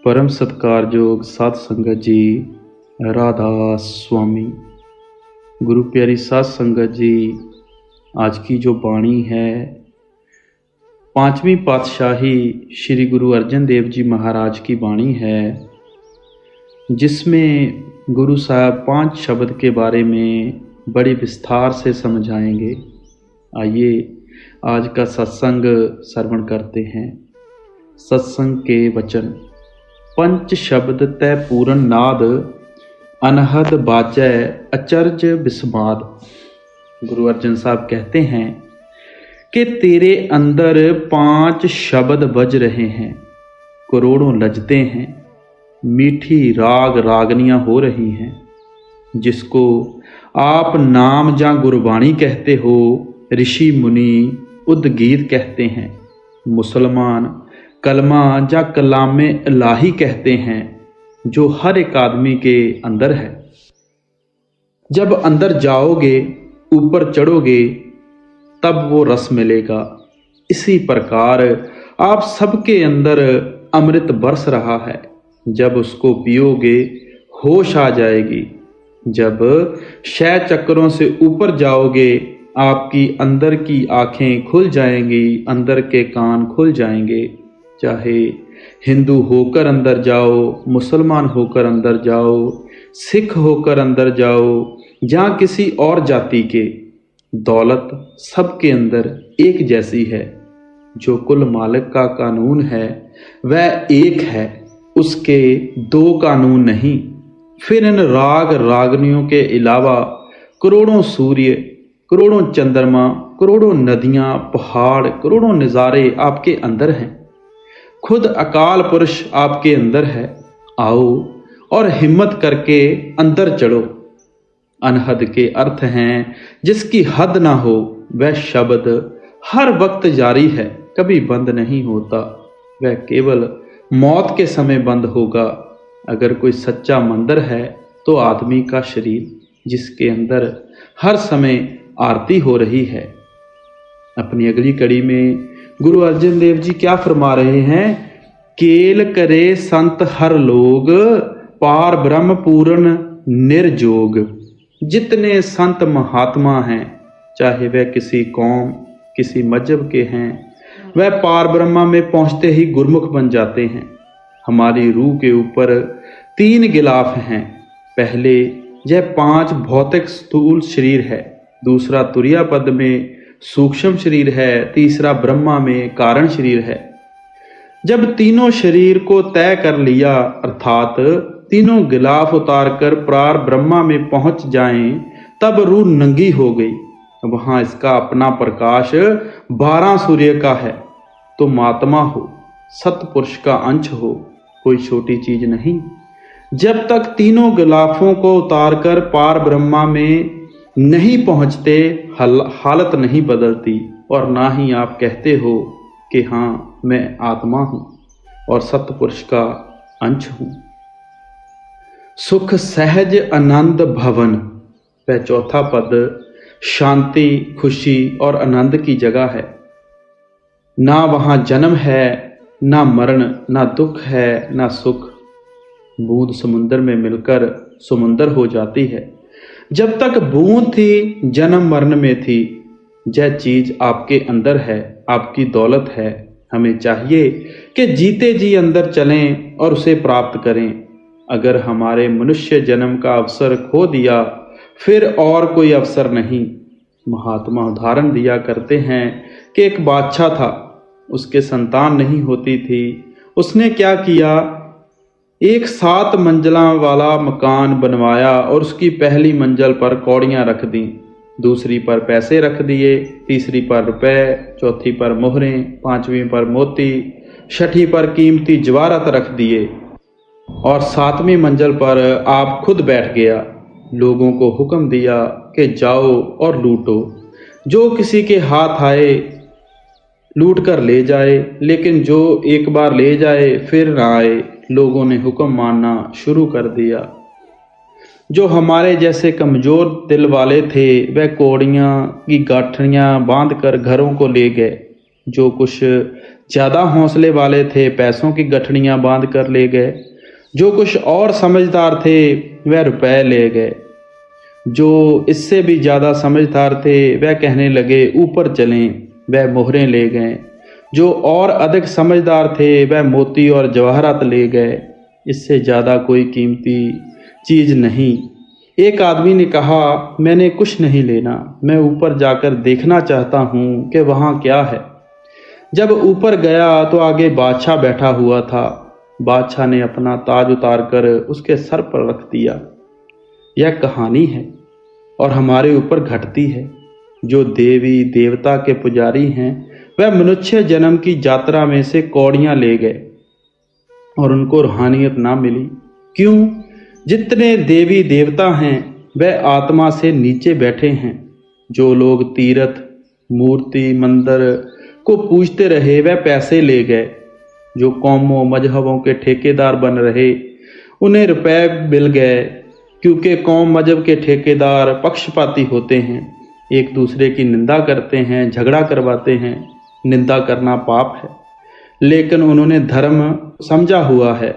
परम सत्कारयोग साध संगत जी, राधा स्वामी। गुरु प्यारी साध संगत जी, आज की जो वाणी है पांचवी पातशाही श्री गुरु अर्जन देव जी महाराज की वाणी है, जिसमें गुरु साहब 5 शब्द के बारे में बड़ी विस्तार से समझाएंगे। आइए आज का सत्संग श्रवण करते हैं। सत्संग के वचन। पंच शब्द तय पूरन नाद, अनहद बाजै अचरज विस्माद। गुरु अर्जन साहब कहते हैं कि तेरे अंदर 5 शब्द बज रहे हैं, करोड़ों लजते हैं, मीठी राग रागनियां हो रही हैं, जिसको आप नाम या गुरबाणी कहते हो, ऋषि मुनि उद्गीत कहते हैं, मुसलमान कलमा या कलामे इलाही कहते हैं, जो हर एक आदमी के अंदर है। जब अंदर जाओगे, ऊपर चढ़ोगे, तब वो रस मिलेगा। इसी प्रकार आप सबके अंदर अमृत बरस रहा है। जब उसको पियोगे होश आ जाएगी। जब शय चक्रों से ऊपर जाओगे, आपकी अंदर की आंखें खुल जाएंगी, अंदर के कान खुल जाएंगे। चाहे हिंदू होकर अंदर जाओ, मुसलमान होकर अंदर जाओ, सिख होकर अंदर जाओ, या किसी और जाति के, दौलत सबके अंदर एक जैसी है। जो कुल मालिक का कानून है वह एक है, उसके 2 कानून नहीं। फिर इन राग रागनियों के अलावा करोड़ों सूर्य, करोड़ों चंद्रमा, करोड़ों नदियां, पहाड़, करोड़ों नज़ारे आपके अंदर हैं। खुद अकाल पुरुष आपके अंदर है। आओ और हिम्मत करके अंदर चढ़ो। अनहद के अर्थ हैं जिसकी हद ना हो। वह शब्द हर वक्त जारी है, कभी बंद नहीं होता। वह केवल मौत के समय बंद होगा। अगर कोई सच्चा मंदिर है तो आदमी का शरीर, जिसके अंदर हर समय आरती हो रही है। अपनी अगली कड़ी में गुरु अर्जन देव जी क्या फरमा रहे हैं? केल करे संत हर लोग, पार ब्रह्म पूर्ण निर्जोग। जितने संत महात्मा हैं, चाहे वह किसी कौम, किसी मजहब के हैं, वह पार ब्रह्मा में पहुंचते ही गुरमुख बन जाते हैं। हमारी रूह के ऊपर 3 गिलाफ हैं। पहले यह 5 भौतिक स्थूल शरीर है, दूसरा तुरिया पद में सूक्ष्म शरीर है, तीसरा ब्रह्मा में कारण शरीर है। जब तीनों शरीर को तय कर लिया, अर्थात तीनों गिलाफ उतारकर प्रार ब्रह्मा में पहुंच जाएं, तब रूह नंगी हो गई। वहां इसका अपना प्रकाश 12 सूर्य का है। तुम आत्मा हो, सतपुरुष का अंश हो, कोई छोटी चीज नहीं। जब तक तीनों गिलाफों को उतारकर पार ब्रह्मा में नहीं पहुंचते, हालत नहीं बदलती, और ना ही आप कहते हो कि हाँ मैं आत्मा हूं और सतपुरुष का अंश हूं। सुख सहज आनंद भवन, वह चौथा पद शांति, खुशी और आनंद की जगह है। ना वहां जन्म है, ना मरण, ना दुख है, ना सुख। बूंद समुद्र में मिलकर समुद्र हो जाती है। जब तक बूंद थी, जन्म मरण में थी। यह चीज आपके अंदर है, आपकी दौलत है। हमें चाहिए कि जीते जी अंदर चलें और उसे प्राप्त करें। अगर हमारे मनुष्य जन्म का अवसर खो दिया, फिर और कोई अवसर नहीं। महात्मा उदाहरण दिया करते हैं कि एक बादशाह था, उसके संतान नहीं होती थी। उसने क्या किया? एक 7 मंजिला वाला मकान बनवाया और उसकी पहली मंजिल पर कौड़ियां रख दी, दूसरी पर पैसे रख दिए, तीसरी पर रुपए, चौथी पर मोहरें, 5वीं पर मोती, 6ठी पर कीमती जवाहरात रख दिए, और 7वीं मंजिल पर आप खुद बैठ गया। लोगों को हुक्म दिया कि जाओ और लूटो, जो किसी के हाथ आए लूट कर ले जाए, लेकिन जो एक बार ले जाए फिर ना आए। लोगों ने हुक्म मानना शुरू कर दिया। जो हमारे जैसे कमजोर दिल वाले थे, वह कौड़ियाँ की गांठनियाँ बांध कर घरों को ले गए। जो कुछ ज़्यादा हौसले वाले थे पैसों की गठड़ियाँ बांध कर ले गए, जो कुछ और समझदार थे वह रुपए ले गए, जो इससे भी ज़्यादा समझदार थे वह कहने लगे ऊपर चलें, वह मोहरें ले गए, जो और अधिक समझदार थे वह मोती और जवाहरात ले गए, इससे ज़्यादा कोई कीमती चीज़ नहीं। एक आदमी ने कहा मैंने कुछ नहीं लेना, मैं ऊपर जाकर देखना चाहता हूँ कि वहाँ क्या है। जब ऊपर गया तो आगे बादशाह बैठा हुआ था। बादशाह ने अपना ताज उतार कर उसके सर पर रख दिया। यह कहानी है और हमारे ऊपर घटती है। जो देवी देवता के पुजारी हैं वह मनुष्य जन्म की यात्रा में से कौड़ियाँ ले गए और उनको रूहानियत ना मिली। क्यों? जितने देवी देवता हैं वह आत्मा से नीचे बैठे हैं। जो लोग तीर्थ मूर्ति मंदिर को पूजते रहे वह पैसे ले गए। जो कौमों मजहबों के ठेकेदार बन रहे उन्हें रुपए मिल गए, क्योंकि कौम मजहब के ठेकेदार पक्षपाती होते हैं, एक दूसरे की निंदा करते हैं, झगड़ा करवाते हैं। निंदा करना पाप है, लेकिन उन्होंने धर्म समझा हुआ है।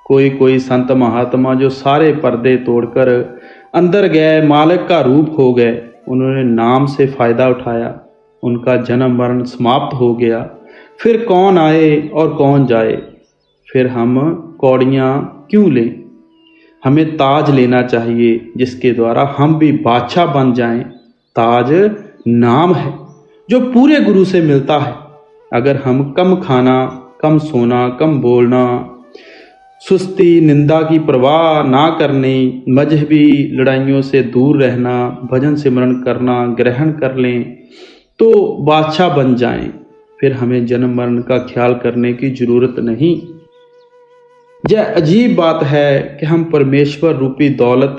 कोई कोई संत महात्मा जो सारे पर्दे तोड़कर अंदर गए, मालिक का रूप हो गए, उन्होंने नाम से फायदा उठाया, उनका जन्म मरण समाप्त हो गया। फिर कौन आए और कौन जाए? फिर हम कौड़ियाँ क्यों लें? हमें ताज लेना चाहिए जिसके द्वारा हम भी बादशाह बन जाएं। ताज नाम है जो पूरे गुरु से मिलता है। अगर हम कम खाना, कम सोना, कम बोलना, सुस्ती निंदा की परवाह ना करनी, मजहबी लड़ाइयों से दूर रहना, भजन सिमरन करना ग्रहण कर लें तो बादशाह बन जाएं। फिर हमें जन्म मरण का ख्याल करने की जरूरत नहीं। यह अजीब बात है कि हम परमेश्वर रूपी दौलत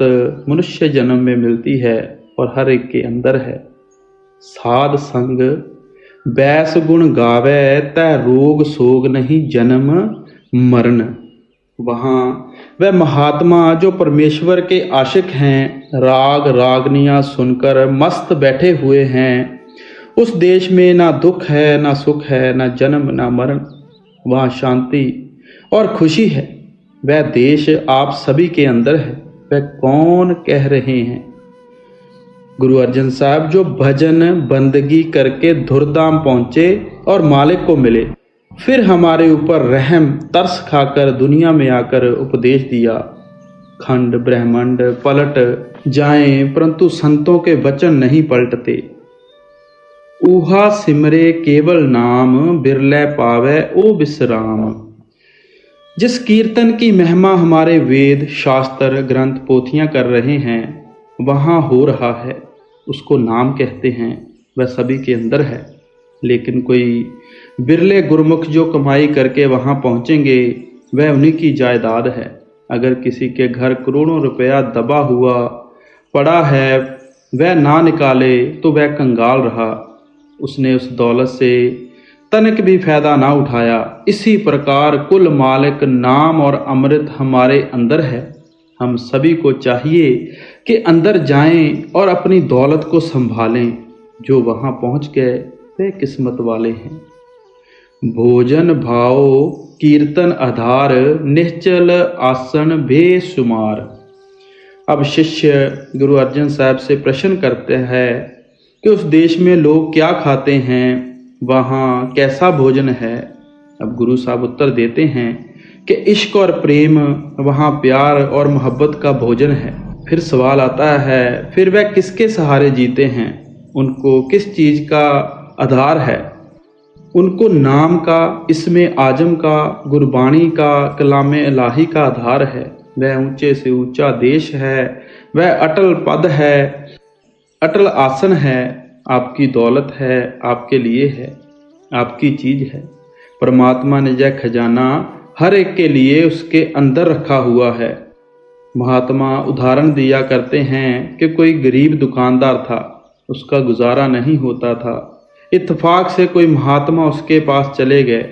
मनुष्य जन्म में मिलती है और हर एक के अंदर है। साध संग बैस गुण गावे तै रोग सोग नहीं जन्म मरण। वहाँ वह महात्मा जो परमेश्वर के आशिक हैं, राग रागनियाँ सुनकर मस्त बैठे हुए हैं, उस देश में ना दुख है ना सुख है, ना जन्म ना मरण। वहाँ शांति और खुशी है। वह देश आप सभी के अंदर है। वह कौन कह रहे हैं? गुरु अर्जन साहब जो भजन बंदगी करके धुरधाम पहुंचे और मालिक को मिले, फिर हमारे ऊपर रहम तरस खाकर दुनिया में आकर उपदेश दिया। खंड ब्रह्मांड पलट जाएं परंतु संतों के वचन नहीं पलटते। ऊहा सिमरे केवल नाम बिरले पावे ओ विश्राम। जिस कीर्तन की महिमा हमारे वेद शास्त्र ग्रंथ पोथियां कर रहे हैं वहाँ हो रहा है, उसको नाम कहते हैं। वह सभी के अंदर है, लेकिन कोई बिरले गुरमुख जो कमाई करके वहाँ पहुँचेंगे वह उन्हीं की जायदाद है। अगर किसी के घर करोड़ों रुपया दबा हुआ पड़ा है वह ना निकाले तो वह कंगाल रहा, उसने उस दौलत से तनिक भी फायदा ना उठाया। इसी प्रकार कुल मालिक नाम और अमृत हमारे अंदर है। हम सभी को चाहिए कि अंदर जाएं और अपनी दौलत को संभालें। जो वहाँ पहुँच गए वे किस्मत वाले हैं। भोजन भाव कीर्तन आधार निश्चल आसन बेशुमार। अब शिष्य गुरु अर्जन साहब से प्रश्न करते हैं कि उस देश में लोग क्या खाते हैं, वहाँ कैसा भोजन है। अब गुरु साहब उत्तर देते हैं कि इश्क और प्रेम वहाँ प्यार और मोहब्बत का भोजन है। फिर सवाल आता है, फिर वह किसके सहारे जीते हैं? उनको किस चीज़ का आधार है? उनको नाम का, इसमें आजम का, गुरबाणी का, कलाम इलाही का आधार है। वह ऊंचे से ऊंचा देश है, वह अटल पद है, अटल आसन है। आपकी दौलत है, आपके लिए है, आपकी चीज है। परमात्मा ने यह खजाना हर एक के लिए उसके अंदर रखा हुआ है। महात्मा उदाहरण दिया करते हैं कि कोई गरीब दुकानदार था, उसका गुजारा नहीं होता था। इत्तेफाक से कोई महात्मा उसके पास चले गए।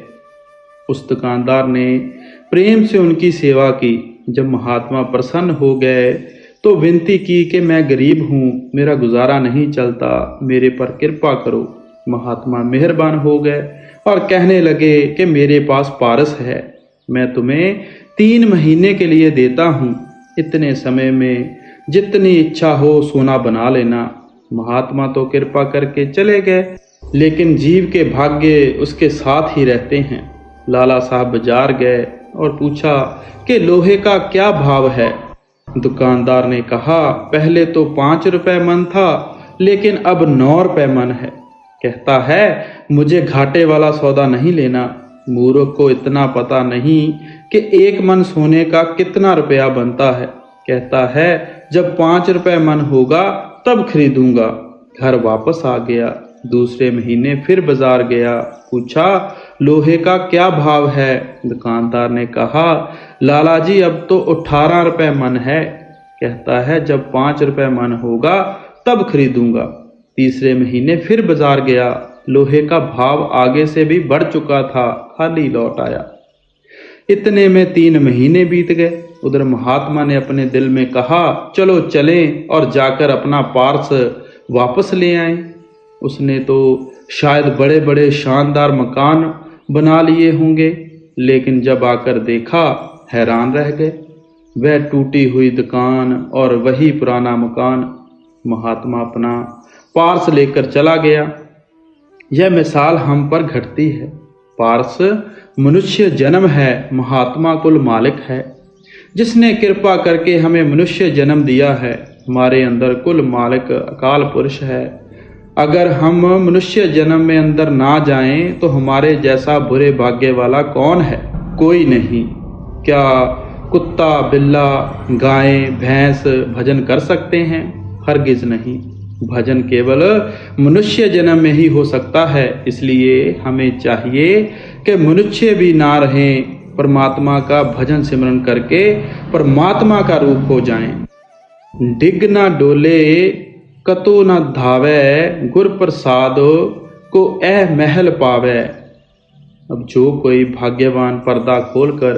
उस दुकानदार ने प्रेम से उनकी सेवा की। जब महात्मा प्रसन्न हो गए तो विनती की कि मैं गरीब हूँ, मेरा गुजारा नहीं चलता, मेरे पर कृपा करो। महात्मा मेहरबान हो गए और कहने लगे कि मेरे पास पारस है, मैं तुम्हें 3 महीने के लिए देता हूँ, इतने समय में जितनी इच्छा हो सोना बना लेना। महात्मा तो कृपा करके चले गए, लेकिन जीव के भाग्य उसके साथ ही रहते हैं। लाला साहब बाजार गए और पूछा कि लोहे का क्या भाव है। दुकानदार ने कहा पहले तो 5 रुपए मन था, लेकिन अब 9 रुपए मन है। कहता है मुझे घाटे वाला सौदा नहीं लेना। मूर्ख को इतना पता नहीं कि 1 मन सोने का कितना रुपया बनता है। कहता है जब 5 रुपए मन होगा तब खरीदूंगा। घर वापस आ गया। दूसरे महीने फिर बाजार गया, पूछा लोहे का क्या भाव है। दुकानदार ने कहा लाला जी अब तो 18 रुपए मन है। कहता है जब 5 रुपए मन होगा तब खरीदूंगा। तीसरे महीने फिर बाजार गया, लोहे का भाव आगे से भी बढ़ चुका था, खाली लौट आया। इतने में 3 महीने बीत गए। उधर महात्मा ने अपने दिल में कहा चलो चलें और जाकर अपना पार्स वापस ले आएं। उसने तो शायद बड़े बड़े शानदार मकान बना लिए होंगे, लेकिन जब आकर देखा हैरान रह गए। वह टूटी हुई दुकान और वही पुराना मकान। महात्मा अपना पार्स लेकर चला गया। यह मिसाल हम पर घटती है। पार्स मनुष्य जन्म है, महात्मा कुल मालिक है, जिसने कृपा करके हमें मनुष्य जन्म दिया है। हमारे अंदर कुल मालिक अकाल पुरुष है। अगर हम मनुष्य जन्म में अंदर ना जाएं तो हमारे जैसा बुरे भाग्य वाला कौन है? कोई नहीं। क्या कुत्ता, बिल्ला, गाय, भैंस भजन कर सकते हैं? हरगिज नहीं। भजन केवल मनुष्य जन्म में ही हो सकता है। इसलिए हमें चाहिए कि मनुष्य भी ना रहें, परमात्मा का भजन सिमरन करके परमात्मा का रूप हो जाएं। डिग ना डोले कतो न धावे, गुर प्रसाद को ऐ महल पावे। अब जो कोई भाग्यवान पर्दा खोलकर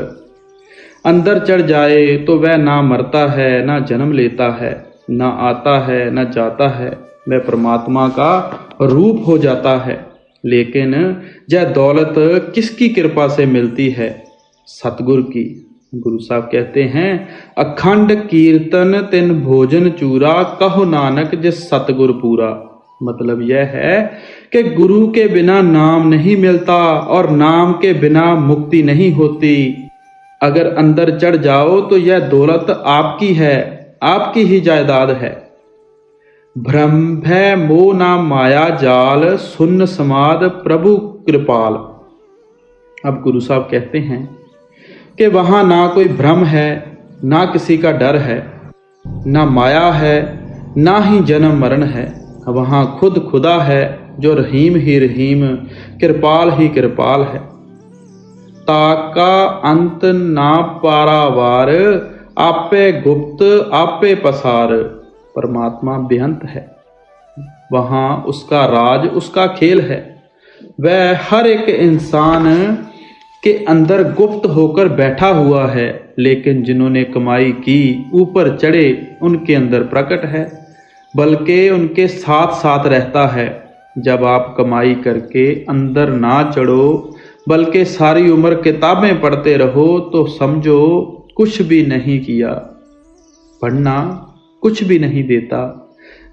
अंदर चढ़ जाए तो वह ना मरता है, ना जन्म लेता है, ना आता है, ना जाता है। वह परमात्मा का रूप हो जाता है। लेकिन यह दौलत किसकी कृपा से मिलती है? सतगुरु की। गुरु साहब कहते हैं अखंड कीर्तन तिन भोजन चूरा, कहो नानक जिस सतगुरु पूरा। मतलब यह है कि गुरु के बिना नाम नहीं मिलता और नाम के बिना मुक्ति नहीं होती। अगर अंदर चढ़ जाओ तो यह दौलत आपकी है, आपकी ही जायदाद है। भ्रम भय मोह ना माया जाल, सुन्न समाद प्रभु कृपाल। अब गुरु साहब कहते हैं कि वहां ना कोई भ्रम है, ना किसी का डर है, ना माया है, ना ही जन्म मरण है। वहां खुद खुदा है जो रहीम ही रहीम, कृपाल ही कृपाल है। ताका अंत ना पारावार, आपे गुप्त आपे पसार। परमात्मा बेअंत है। वहां उसका राज, उसका खेल है। वह हर एक इंसान के अंदर गुप्त होकर बैठा हुआ है, लेकिन जिन्होंने कमाई की ऊपर चढ़े उनके अंदर प्रकट है, बल्कि उनके साथ साथ रहता है। जब आप कमाई करके अंदर ना चढ़ो बल्कि सारी उम्र किताबें पढ़ते रहो तो समझो कुछ भी नहीं किया। पढ़ना कुछ भी नहीं देता।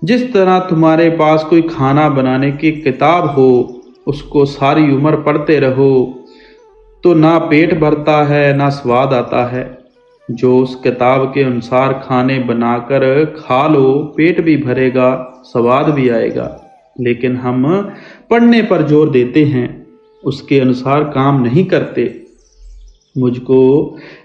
जिस तरह तुम्हारे पास कोई खाना बनाने की किताब हो, उसको सारी उम्र पढ़ते रहो तो ना पेट भरता है, ना स्वाद आता है। जो उस किताब के अनुसार खाने बनाकर खा लो, पेट भी भरेगा, स्वाद भी आएगा। लेकिन हम पढ़ने पर जोर देते हैं, उसके अनुसार काम नहीं करते। मुझको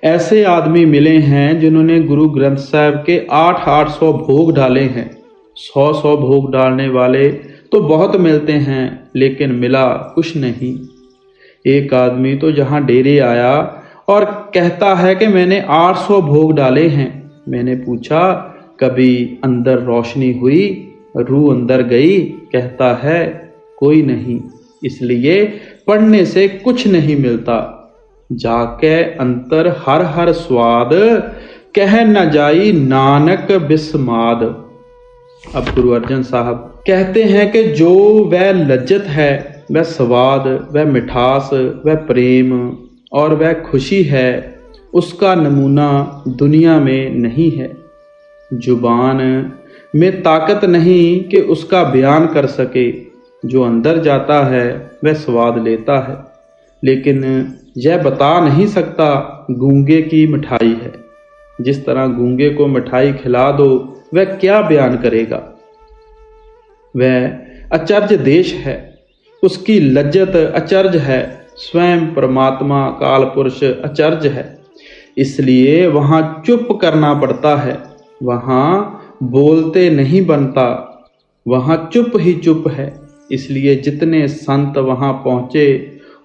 ऐसे आदमी मिले हैं जिन्होंने गुरु ग्रंथ साहब के 800 भोग डाले हैं। 100 भोग डालने वाले तो बहुत मिलते हैं, लेकिन मिला कुछ नहीं। एक आदमी तो जहां डेरे आया और कहता है कि मैंने 800 भोग डाले हैं। मैंने पूछा कभी अंदर रोशनी हुई, रूह अंदर गई? कहता है कोई नहीं। इसलिए पढ़ने से कुछ नहीं मिलता। जाके अंतर हर हर स्वाद, कह न जाई नानक बिस्माद। अब गुरु अर्जन साहब कहते हैं कि जो वह लज्जत है, वह स्वाद, वह मिठास, वह प्रेम और वह खुशी है, उसका नमूना दुनिया में नहीं है। जुबान में ताकत नहीं कि उसका बयान कर सके। जो अंदर जाता है वह स्वाद लेता है, लेकिन यह बता नहीं सकता गूंगे की मिठाई है। जिस तरह गूंगे को मिठाई खिला दो, वह क्या बयान करेगा। वह अचर्ज देश है, उसकी लज्जत अचर्ज है। स्वयं परमात्मा काल पुरुष अचर्ज है, इसलिए वहाँ चुप करना पड़ता है। वहाँ बोलते नहीं बनता, वहाँ चुप ही चुप है। इसलिए जितने संत वहाँ पहुँचे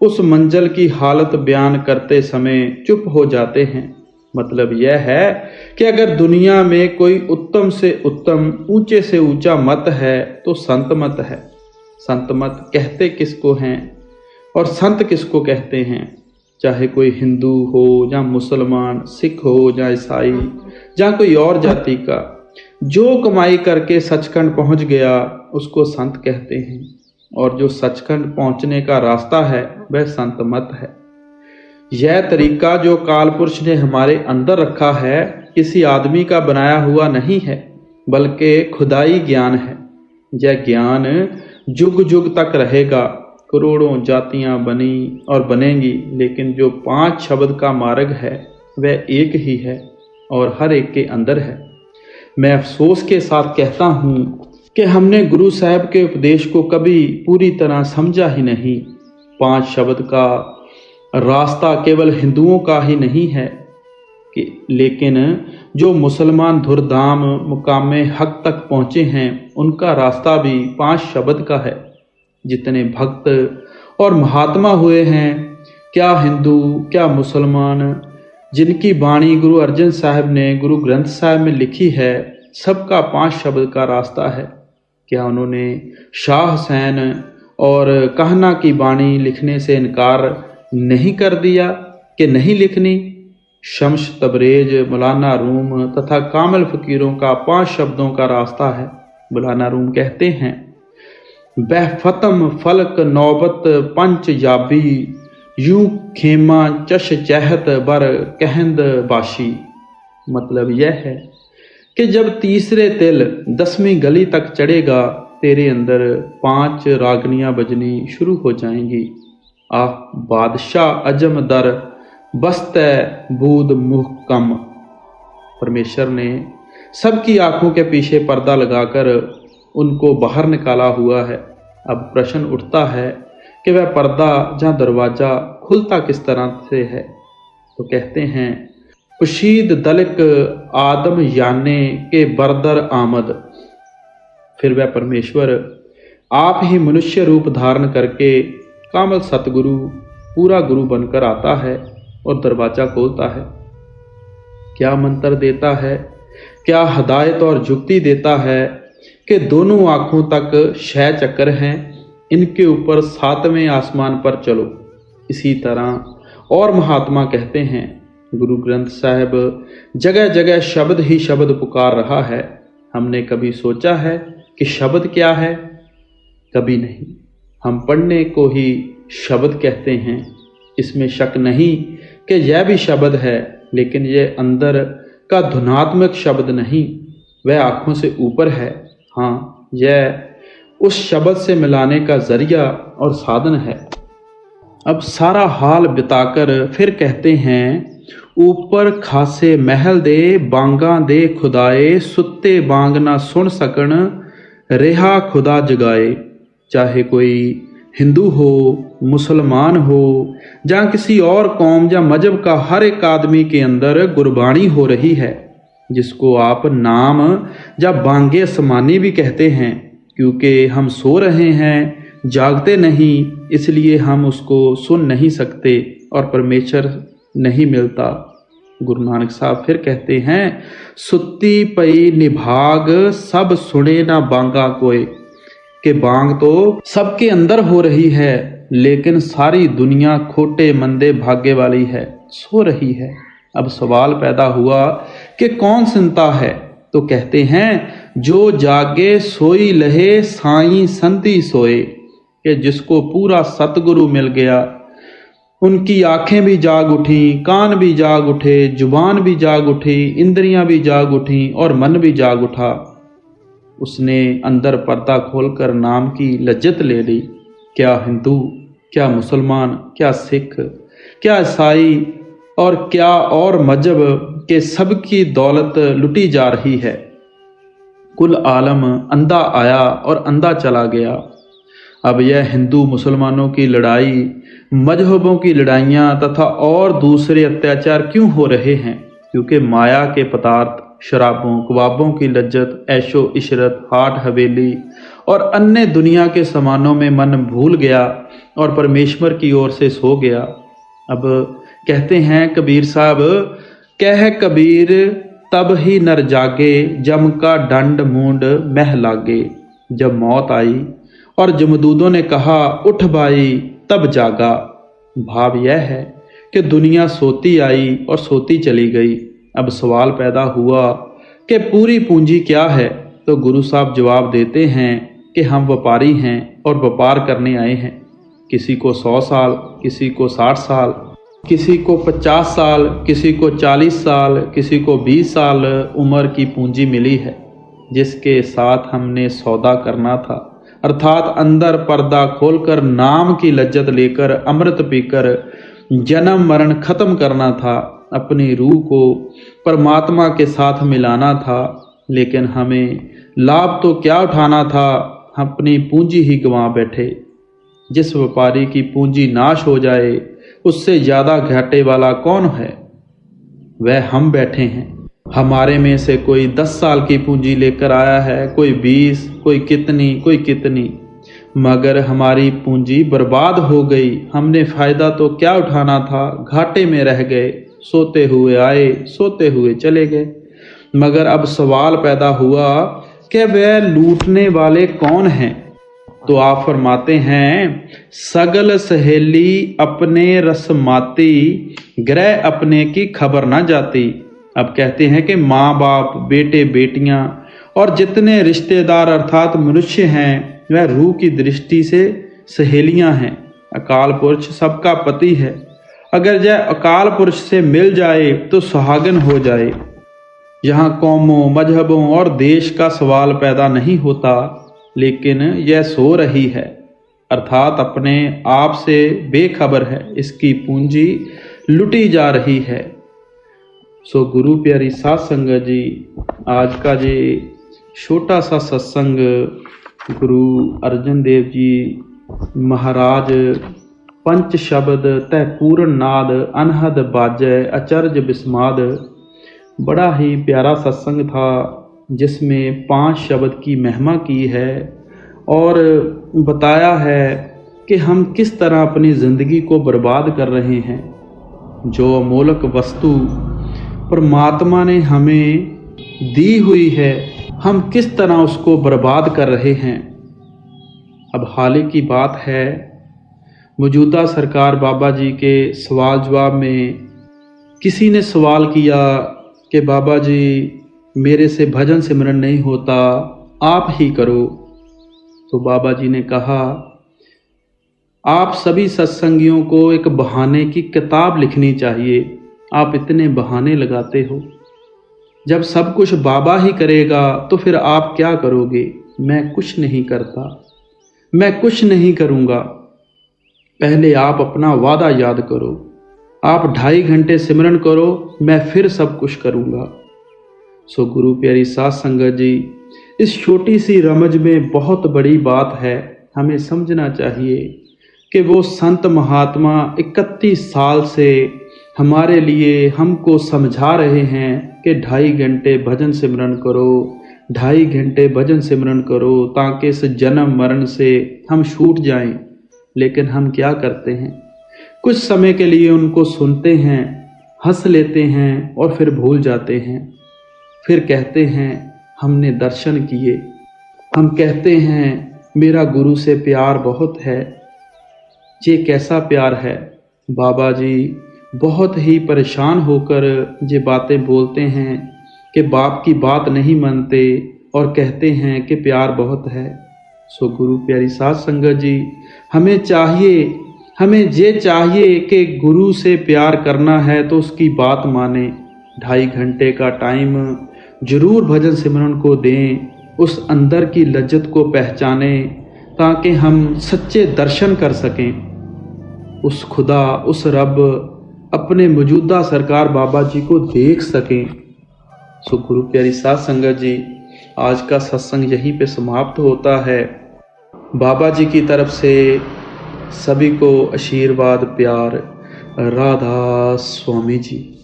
उस मंजिल की हालत बयान करते समय चुप हो जाते हैं। मतलब यह है कि अगर दुनिया में कोई उत्तम से उत्तम, ऊंचे से ऊंचा मत है तो संत मत है। संत मत कहते किसको हैं और संत किसको कहते हैं? चाहे कोई हिंदू हो या मुसलमान, सिख हो या ईसाई या कोई और जाति का, जो कमाई करके सचखंड पहुंच गया उसको संत कहते हैं। और जो सचखंड पहुंचने का रास्ता है वह संत मत है। यह तरीका जो काल पुरुष ने हमारे अंदर रखा है किसी आदमी का बनाया हुआ नहीं है, बल्कि खुदाई ज्ञान है। यह ज्ञान जुग जुग तक रहेगा। करोड़ों जातियां बनी और बनेंगी, लेकिन जो 5 शब्द का मार्ग है वह एक ही है और हर एक के अंदर है। मैं अफसोस के साथ कहता हूँ कि हमने गुरु साहब के उपदेश को कभी पूरी तरह समझा ही नहीं। 5 शब्द का रास्ता केवल हिंदुओं का ही नहीं है लेकिन जो मुसलमान धुरधाम मुकामे हक तक पहुँचे हैं उनका रास्ता भी 5 शब्द का है। जितने भक्त और महात्मा हुए हैं, क्या हिंदू क्या मुसलमान, जिनकी वाणी गुरु अर्जन साहब ने गुरु ग्रंथ साहब में लिखी है, सबका 5 शब्द का रास्ता है। क्या उन्होंने शाह हुसैन और कहना की वाणी लिखने से इनकार नहीं कर दिया कि नहीं लिखनी? शम्स तबरेज, मौलाना रूम तथा कामिल फकीरों का 5 शब्दों का रास्ता है। मौलाना रूम कहते हैं, बह फतम फलक नौबत पंच याबी, यूं खेमा चश चहत बर कहंद बाशी। मतलब यह है कि जब तीसरे तिल 10वीं गली तक चढ़ेगा, तेरे अंदर 5 रागनियां बजनी शुरू हो जाएंगी। आ बादशाह अजम दर बस्त बूद मुहकम। परमेश्वर ने सबकी आंखों के पीछे पर्दा लगाकर उनको बाहर निकाला हुआ है। अब प्रश्न उठता है कि वह पर्दा या दरवाजा खुलता किस तरह से है? तो कहते हैं, कुशीद दलिक आदम याने के बरदर आमद। फिर वह परमेश्वर आप ही मनुष्य रूप धारण करके कामल सतगुरु, पूरा गुरु बनकर आता है और दरवाजा खोलता है। क्या मंत्र देता है, क्या हदायत और जुक्ति देता है कि दोनों आंखों तक 6 चक्र हैं, इनके ऊपर 7वें आसमान पर चलो। इसी तरह और महात्मा कहते हैं, गुरु ग्रंथ साहब जगह जगह शब्द ही शब्द पुकार रहा है। हमने कभी सोचा है कि शब्द क्या है? कभी नहीं। हम पढ़ने को ही शब्द कहते हैं। इसमें शक नहीं कि यह भी शब्द है, लेकिन यह अंदर का धुनात्मक शब्द नहीं, वह आँखों से ऊपर है। हाँ, यह उस शब्द से मिलाने का जरिया और साधन है। अब सारा हाल बिताकर फिर कहते हैं, ऊपर खासे महल दे बांगा दे खुदाए, सुत्ते बांग ना सुन सकन रेहा खुदा जगाए। चाहे कोई हिंदू हो, मुसलमान हो या किसी और कौम या मजहब का, हर एक आदमी के अंदर गुरबाणी हो रही है, जिसको आप नाम या बांगे समानी भी कहते हैं। क्योंकि हम सो रहे हैं, जागते नहीं, इसलिए हम उसको सुन नहीं सकते और परमेश्वर नहीं मिलता। गुरु नानक साहब फिर कहते हैं, सुत्ती पई निभाग सब सुने ना बांगा कोई। कि बांग तो सबके अंदर हो रही है, लेकिन सारी दुनिया खोटे मंदे भाग्य वाली है, सो रही है। अब सवाल पैदा हुआ कि कौन सुनता है? तो कहते हैं, जो जागे सोई लहे साईं संति सोए, कि जिसको पूरा सतगुरु मिल गया उनकी आंखें भी जाग उठी, कान भी जाग उठे, जुबान भी जाग उठी, इंद्रियां भी जाग उठी और मन भी जाग उठा। उसने अंदर पर्दा खोलकर नाम की लज्जत ले ली। क्या हिंदू, क्या मुसलमान, क्या सिख, क्या ईसाई और क्या और मजहब के सबकी दौलत लुटी जा रही है। कुल आलम अंधा आया और अंधा चला गया। अब यह हिंदू मुसलमानों की लड़ाई, मजहबों की लड़ाइयाँ तथा और दूसरे अत्याचार क्यों हो रहे हैं? क्योंकि माया के पदार्थ, शराबों, कबाबों की लज्जत, ऐशो इशरत, हाट हवेली और अन्य दुनिया के सामानों में मन भूल गया और परमेश्वर की ओर से सो गया। अब कहते हैं कबीर साहब, कह कबीर तब ही नर जागे, जम का डंड मूंड मह लागे। जब मौत आई और जमदूदों ने कहा उठ भाई, तब जागा। भाव यह है कि दुनिया सोती आई और सोती चली गई। अब सवाल पैदा हुआ कि पूरी पूंजी क्या है? तो गुरु साहब जवाब देते हैं कि हम व्यापारी हैं और व्यापार करने आए हैं। किसी को 100 साल, किसी को 60 साल, किसी को 50 साल, किसी को 40 साल, किसी को 20 साल उम्र की पूंजी मिली है, जिसके साथ हमने सौदा करना था, अर्थात अंदर पर्दा खोलकर नाम की लज्जत लेकर अमृत पीकर जन्म मरण खत्म करना था, अपनी रूह को परमात्मा के साथ मिलाना था। लेकिन हमें लाभ तो क्या उठाना था, अपनी पूंजी ही गंवा बैठे। जिस व्यापारी की पूंजी नाश हो जाए उससे ज्यादा घाटे वाला कौन है? वह हम बैठे हैं। हमारे में से कोई 10 साल की पूंजी लेकर आया है, कोई 20, कोई कितनी, मगर हमारी पूंजी बर्बाद हो गई। हमने फायदा तो क्या उठाना था, घाटे में रह गए। सोते हुए आए, सोते हुए चले गए। मगर अब सवाल पैदा हुआ कि वह लूटने वाले कौन हैं? तो आप फरमाते हैं, सगल सहेली अपने रसमाती, ग्रह अपने की खबर ना जाती। अब कहते हैं कि माँ बाप, बेटे बेटियां और जितने रिश्तेदार अर्थात मनुष्य हैं वह रूह की दृष्टि से सहेलियां हैं। अकाल पुरुष सबका पति है। अगर यह अकाल पुरुष से मिल जाए तो सुहागन हो जाए। यहाँ कौमों, मजहबों और देश का सवाल पैदा नहीं होता, लेकिन यह सो रही है, अर्थात अपने आप से बेखबर है। इसकी पूंजी लुटी जा रही है। सो गुरु प्यारी साध संगत जी, आज का ये छोटा सा सत्संग गुरु अर्जन देव जी महाराज पंच शब्द तय पूर्ण नाद अनहद बाजय अचर्ज बिस्माद, बड़ा ही प्यारा सत्संग था जिसमें 5 शब्द की महिमा की है और बताया है कि हम किस तरह अपनी ज़िंदगी को बर्बाद कर रहे हैं। जो अमोलक वस्तु परमात्मा ने हमें दी हुई है, हम किस तरह उसको बर्बाद कर रहे हैं। अब हाल की बात है, मौजूदा सरकार बाबा जी के सवाल जवाब में किसी ने सवाल किया कि बाबा जी मेरे से भजन सिमरन नहीं होता, आप ही करो। तो बाबा जी ने कहा, आप सभी सत्संगियों को एक बहाने की किताब लिखनी चाहिए। आप इतने बहाने लगाते हो। जब सब कुछ बाबा ही करेगा तो फिर आप क्या करोगे? मैं कुछ नहीं करता, मैं कुछ नहीं करूँगा। पहले आप अपना वादा याद करो। आप 2.5 घंटे सिमरन करो, मैं फिर सब कुछ करूँगा। सो गुरु प्यारी साध संगत जी, इस छोटी सी रमज में बहुत बड़ी बात है। हमें समझना चाहिए कि वो संत महात्मा 31 साल से हमारे लिए हमको समझा रहे हैं कि 2.5 घंटे भजन सिमरन करो, 2.5 घंटे भजन सिमरन करो, ताकि इस जन्म मरण से हम छूट जाएं। लेकिन हम क्या करते हैं? कुछ समय के लिए उनको सुनते हैं, हंस लेते हैं और फिर भूल जाते हैं। फिर कहते हैं हमने दर्शन किए। हम कहते हैं मेरा गुरु से प्यार बहुत है। ये कैसा प्यार है? बाबा जी बहुत ही परेशान होकर ये बातें बोलते हैं कि बाप की बात नहीं मानते और कहते हैं कि प्यार बहुत है। सो गुरु प्यारी साध संगत जी, हमें ये चाहिए कि गुरु से प्यार करना है तो उसकी बात माने, 2.5 घंटे का टाइम जरूर भजन सिमरन को दें, उस अंदर की लज्जत को पहचाने ताकि हम सच्चे दर्शन कर सकें, उस खुदा, उस रब, अपने मौजूदा सरकार बाबा जी को देख सकें। सो गुरु प्यारी साध संगत जी, आज का सत्संग यहीं पे समाप्त होता है। बाबा जी की तरफ से सभी को आशीर्वाद, प्यार। राधा स्वामी जी।